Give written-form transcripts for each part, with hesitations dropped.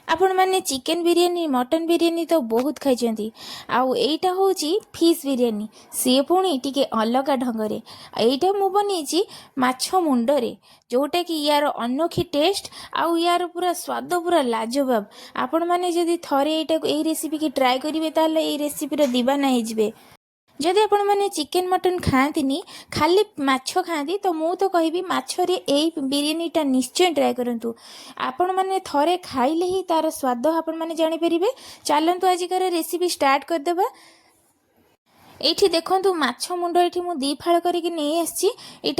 आपण मैंने chicken biryani mutton biryani तो बहुत खाई आउ एटा हूँ फिश बिरियानी सी पुणी टी अलग ढंगरे एटा मु बनी माछ मुंडरे जोटा कि यार अनोखी टेस्ट आउ यार पूरा स्वाद पूरा लाजवाब। आपण मैंने जदि थरे यही रेसिपी की ट्राए करेंगे ताल ये रेसिपी दीवाना हो। जदि आपण मैंने चिकेन मटन खाती खाली माछ खाती तो मु तो कहि माछरे यही बिरियानीटा निश्चय ट्राए करूँ। आपण मैंने थरे खाइले ही तार स्वाद आपण मैंने जानीपर। चलतु आजिकार रेसिपी स्टार्ट करदेबा। ये देखो माछ मुंड ये मुझे दी फाड़ करके नहीं आसी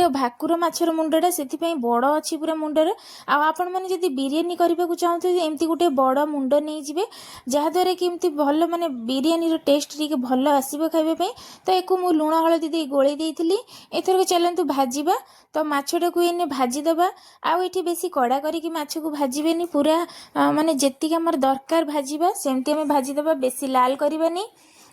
भाकुर माछर मुंडा से बड़ अच्छी पूरा मुंडर आपण मैंने जब बिरियानी करने को चाहते एमती गोटे बड़ मुंड नहीं जाए जहाद्वारा कि एमती भल माने बिरियानी टेस्ट टी भल आसो खाइबा। तो एक मुझे लुण हलदी दे गोल देती एथर चलतु भाजवा। तो माछटा को ये भाजीदबा आउ ये बेसी कड़ा करके माछ को भाजबेनी पूरा माने जेतिक आमर दरकार भाजवा सेमती आम भाजीदबा बेसी लाल करवानी।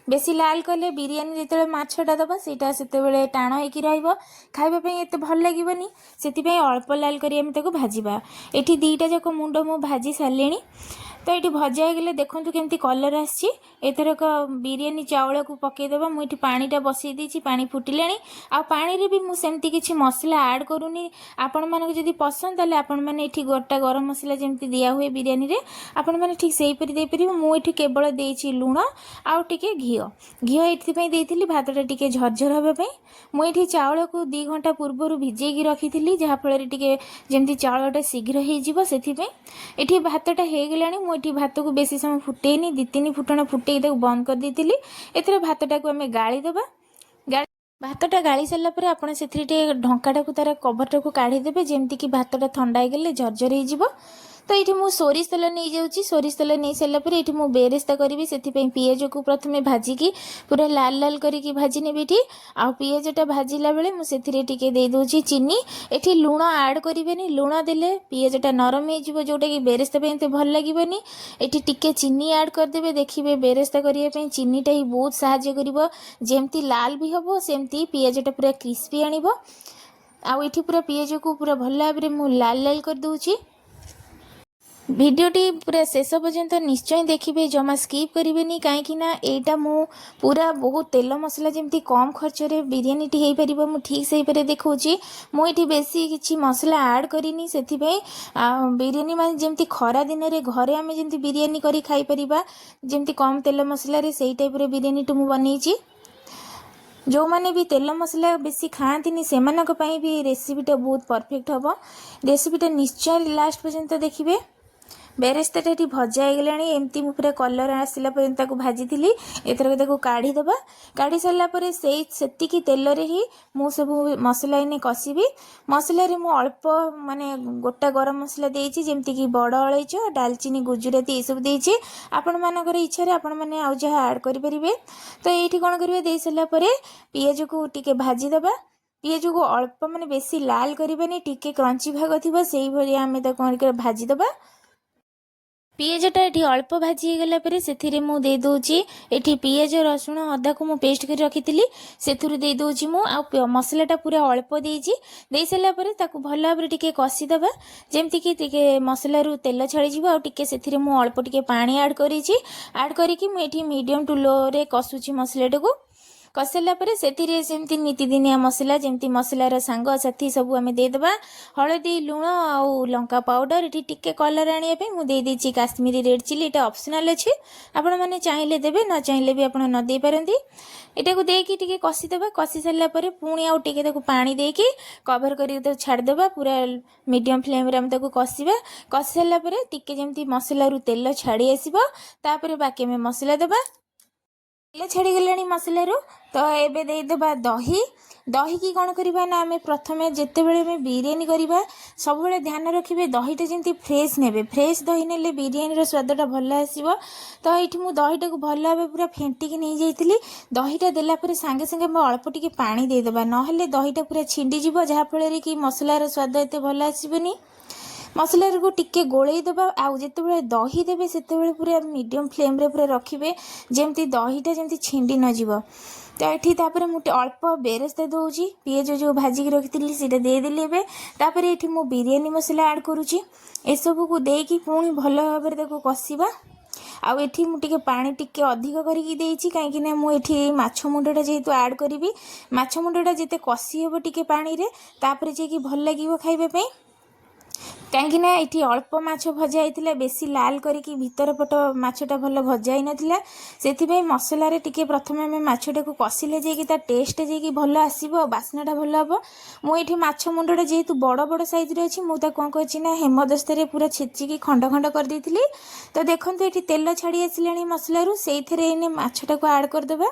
बेसी लाल कले बिरियानी जो माछटा दबा सेटा से टाण हो खाइबापी एत भल लगे से अल्प लाल कर भाजवा। ये दीटा जाक मुंड मु भाजी सारे तो ये भजा गले देखूँ केमती कलर आथरक बिरियानी चाउल को पकईदेवा। मुझे पानीटा बसई देती पानी फुटिला आ पानी भी मुझे किसी मसला ऐड करूनी। आपण मानक जदि पसंद ताले आपण माने एठी गोटा गरम मसला जमती दिया हुए बिरियानी रे आपण माने ठीक सही परि दे परिबो। मु एठी केवल देछि लुण आउ टिके घिओ एथि पई देथिली भातटा टिके झरझर होबा पई। मु एठी चाउल को 2 घंटा पूर्व भिजेकी रखिथिली जहा फल टिके जमती चाउलटा शीघ्र हो जिवो सेथि पई। एठी भातटा हे गेलानी मु एठी भात को बेसी समय फुटेनी 2-3 फुटण फुटे बंद कर देथिली। एथरे भातटा को आमे गाली देबा। भातटा गाली सारा पर आपड़ से ढंकाटा को तार कभरटा को काढ़ीदेवे जमती कि भातटा ठंडा हो गले झरझर हो। तो ये मुझे सोरिष तेल नहीं जाऊँगी। सोरिष तेल नहीं सारापर ये मुझे बेरेस्ता करी से पिज को प्रथम भाजिकी पूरा लाल लाल करके भाजी नेबी ये आ पिजटा भाजिला बेले मुझे दे दूची चीनी। ये लुण ऐड करें लुण देले पिजटा नरम हो जोटा कि बेरेस्ता पे भल लगे। ये टिके चीनी ऐड करदे देखिए बेरेस्ता करने चीनीटा ही बहुत साहाय्य कर जमती लाल भी हम सेमती पिजटा पूरा क्रिस्पी आनिब। आ ये पूरा पिज को पूरा भल भाव में लाल लाल कर दूची। भिडियोटी पूरा शेष पर्यंत निश्चय देखिए जमा स्किप करेंगे कहीं यहाँ मु पूरा बहुत तेल मसला जमती कम खर्च में बिरियानी हो पार मु ठीक से देखी। मुझे बेसी किसी मसला ऐड करनी से बिरियानी मान जमती खरा दिन में घरे आम जमी बिरियानी कर खाई पार जमती कम तेल मसला से टाइप बिरियानी मु बनई। जो मैंने भी तेल मसला बेसी खाती से भी रेसिपीटा बहुत परफेक्ट हम। रेसिपीटा निश्चय लास्ट पर्यंत देखिए। बेरेस्ताटा ये भजा हो गलानी एमती पूरा कलर आसला पर्यंत भाजी थी। एथरक काढ़ीदेवा काढ़ी सारापर से तेल ही मु सब मसला इने कसबी। मसला मु अल्प माने गोटा गरम मसला देती जमती कि बड़ अलैच डालचीनी गुजुराती ये सब देती आपण मानकर इच्छा आपण मैंने आउ जहाँ ऐड करेंगे। तो ये कौन करेंगे दे सारापर पिज को टिके भाजीदेवा। पिज को अल्प माने बेसी लाल करबानी टिके क्रंची भाग थी से भाया आम कौन भाजीदेवा। पिजटा ये अल्प भाजी गला से मुझे दूची ये पिज रसुण अदा को मु पेस्ट कर रखी से दे दूची मु आ मसलाटा पूरा अल्प दे सारापर भल भाव टिके कषिदेवा जमती कि मसलू तेल छाड़ी से मु अल्प टिके पानी ऐड करके मुझे मीडियम टू लो रे कसुची मसलाटा को कषाला से नीतिदिनिया मसला जमती मसलार सांग साथी सब आम देदेबा। हलदी लुण आउ लंका पाउडर ये टिके कलर आने मुझे देती काश्मीरी रेड चिली ये ऑप्शनल अच्छे आपण मैंने चाहिए देवे न चाहिए भी आप न दे पारती। यहाँ को देकी टिके कषिदेवा कषि सारापर पुणी आउ टिके पानी देकी कवर कर छाड़देवा पूरा मीडियम फ्लेम रे आम कषिबा। कषि सारापर टिके जमती मसलू तेल छाड़ी आसो तापर बाकी आम मसला देवा। तेल छाड़ी गलानी मसलू तो एबे देदेबा दही। दही की कौन करवा ना आम प्रथम जिते बड़े बिरियानी करवा सब ध्यान रखिए दहीटा जमी फ्रेश ने फ्रेश दही ने बिरियानी स्वादटा भल आसो। तो ये मुझे दहीटा को भल भाव पूरा फेंटिकी नहीं जाइली। दहीटा देलापर सांगे सांगे अल्प टिके पानी देदेबा ना दहीटा पूरा छिंडीज जहाँफल कि मसलार स्वाद एत भल आसबनी। मसला को टिके गोलईदेवा आउ जिते दही देवे से पूरा मीडियम फ्लेम रे पूरा रखिए जमती दहीटा जमती छिंडी न जीव। तो ये तापर मुझे अल्प बेरेस्ता दूसरी पिज जो भाजिक रखी से देदेली एवं तापर ये मु बिरियानी मसला ऐड करुँची एसबू को देकी पुणी भल भाव कषा आउ एठी मु टिके पानी टिके अधिक करके देइछि काहेकि ना मु एठी माछ मुंडटा जेहेतु ऐड करी माछ मुंडटा जेते कषि हेबो टिके पानी रे तापर जे कि भल लागिवो खाइबा पई कहीं ये अल्प माछ भजा होता बेसी लाल करी भीतर पट मछटा भल भजा ही नाला से मसलार टी प्रथम आम मछटा को कषिले जा टेस्ट जी भल आसो बास्नाटा भल हम मुझे माछ मुंडटा जेहेतु बड़ बड़ सैज्रे अच्छी मुझे कौन कर हेमदस्तार पूरा छेचिकी खंड खंड कर देती तो देखो ये तेल छाड़ी आसला मसलू से मछटा को आड करदे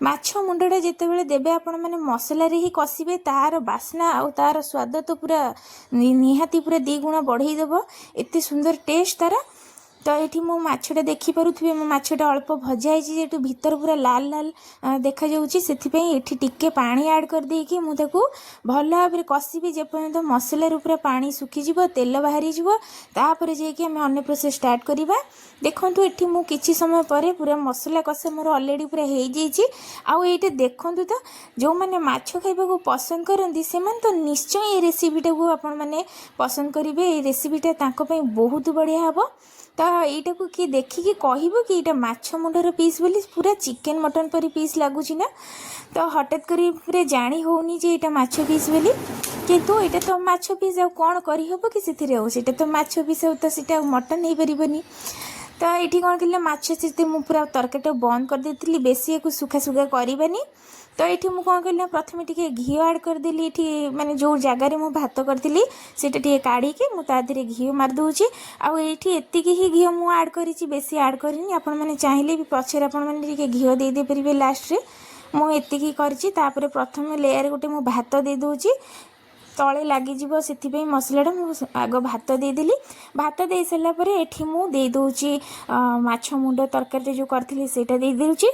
माछ मुंडटा जितेबाला देवे आपण मैंने मसलार ही कषिबे तार बास्ना आउ तार स्वाद तो पूरा निहाती पूरा 2 गुण बढ़ईदेव एत सुंदर टेस्ट तार तो ये मो मछटा देखिपे मो मछटा अल्प भजा जेटू भीतर पूरा लाल लाल देखा जाऊँगी से टिके पानी ऐड कर देकी मुझे भल भाव कषिबी जेपर्यंत मसलार पूरा पानी सुखीज तेल बाहरी तापर जाकि आम अन्य प्रोसेस स्टार्ट करवा देखूँ ये मु किछि समय पर पूरा मसला कषा मोर ऑलरेडी पूरा हो जाइए आउ ये देखूँ तो जो मैंने माछ खाइबा को पसंद करती से तो निश्चय ये रेसिपीटा को आपण मैंने पसंद करेंगे ये रेसिपीटा बहुत बढ़िया हम तो यहीटा को किए देखिकी कहब कि यहाँ माछ मुंडर पीस बोली पूरा चिकेन मटन परी पीस लगुच ना तो हठात कर जानी होनी जे यहाँ माछ पीस बोली किंतु यहाँ तो माछ पीस आ कौन करहब कि से तो माछ पीस तो सीटा मटन हो पारबनी तो ये कौन कले माछ से पूरा तरकारीटा बंद कर देती बेसी या सुखा सुखा करवानी तो ये मुझे कौन कहना प्रथम टे घी ऐड करदेली ये माने जो जगार मुझे भात करी से काढ़ी मुझे घी मारदे आईटी एतिक ही घी मुझे ऐड करी बेसी ऐड करनी आपण मैंने चाहिए भी पचर आपने घी देदे पारे लास्ट रे मुझे एतिक कर प्रथम लेयर गोटे मुझे भात दे दूँगी तले लगिज से मसलाटा मुझे आग भात देदेली भात दे सारापर ये मुझे दूची माछ मुंड तरकारी जो करी से दे दूची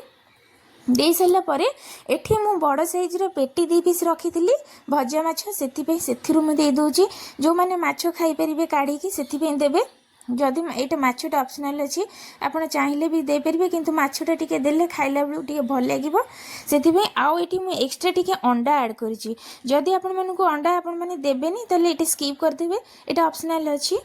दे सारापर एठी मु बड़ साइज्र पेटी 2 पीस रखी भजा माछ से मुझे दूची जो मैंने माछ खाईपर काढ़ी से देवे जदि यहाँ माछटा ऑप्शनल अच्छी आपड़ चाहिए भी दे पारे किंतु माछटा टिके देले खाइला बेलू टिके भल लगिवो सेथिपई आउ एठी मु एक्स्ट्रा टिके अंडा ऐड करिछि जदि आपण मानकु अंडा आपण माने देबेनी तले एठी स्किप कर देबे एटा ऑप्शनल अच्छी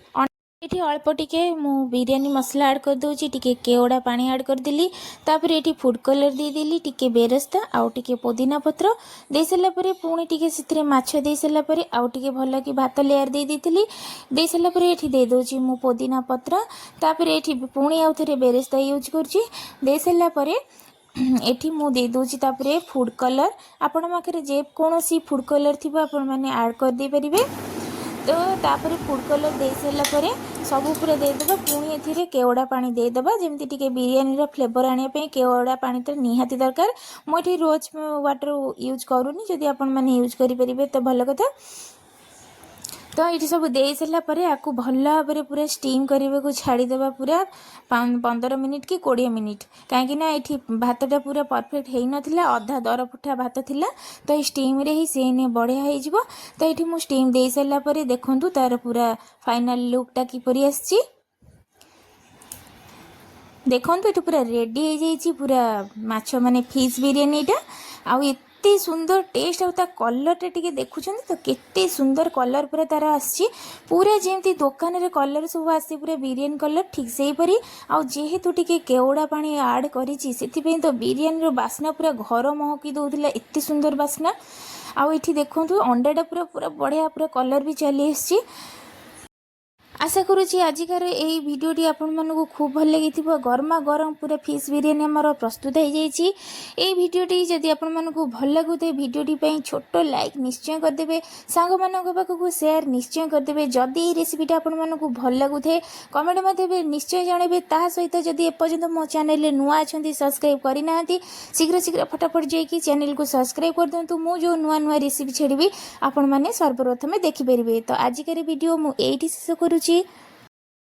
ये अल्प टिके मु बिरियानी मसला ऐड कर दूची टिके केवड़ा पानी ऐड कर देली तापर ये फूड कलर दे देली टिके बेरेस्ता आउ टिके पुदीना पत्र दे सारा पर पुणी टिके सिथरे माछ दे सारा पर आउ टिके भल कि भात लेयर दे देली दे सारा पर ये दे दूची मु पुदीना पत्र तापर ये पुणी आउ थे बेरेस्ता यूज करची दे सारा पर एठी मु दे दूची तापर फूड कलर आपण पाखे जेकोसी फूड कलर थी आपण मैंने ऐड कर दे परिबे तो तापर फूड कलर दे सारा पर सबू पूरा देदेबा पुणी ए केवड़ा पानी देदेबा जमी टी बिरियानी फ्लेवर आने केवड़ा पानी तो निहाती दरकार मुझे रोज वाटर यूज करूनी जदि आपण मैंने यूज करें तो भल कथा तो ये सब दे सारा पर आपको भल भाव पूरा स्टीम करने को छाड़ीदेवा पूरा 15 मिनिट कि 20 मिनिट कहीं ये भातटा पूरा परफेक्ट हो नाला अधा दर फुटा भात थिला तो ये स्टीम रे ही से बढ़िया हो तो ये मुझे स्टीम दे सारा पर देखूँ तार पूरा फाइनल लुकटा किपरि आसी देखो ये पूरा रेडी हो जाइए पूरा माछ माने फिश बिरियानीटा आउ एते सुंदर टेस्ट आ कलरटा टिके देखुछन तो केते सुंदर कलर पूरा तार आसी पूरा जेमती दुकान रे कलर सब आसी पूरा बिरियानी कलर ठीक से परी आ जेहेतु टिके केवड़ा पानी ऐड करिछि सेति तो बिरियानी रो बास्ना पूरा घर महकी दउथिला एते सुंदर बास्ना आ एठी देखंतु अंडाटा पूरा पूरा बढ़िया पूरा कलर भी चली आसी आशा करुँची आजिकार यही भिडटी आपण मानक खूब भल लगी गरमा गरम पूरा फिश बिरियानी आमर प्रस्तुत हो जाइए ये भिडटी जदि आपण मानक भल लगुए भिडटी छोट लाइक निश्चय करदे सांग मानक पाखक सेयार निश्चय करदे जदि ये रेसिपीटा आपण मानक भल लगुए कमेंट मध्य निश्चय जनइबे ता सहित जदि एपर्यंत मो चैनल नुआ अच्छा सब्सक्राइब करना शीघ्र शीघ्र फटाफट जाकि चैनल को सब्सक्राइब कर दिंतु मु जो नुआ नुआ रेसिपी छेड़बी आपण मैंने सर्वप्रथम देखिपारे तो आजिकार वीडियो मु एठी शेष करूँ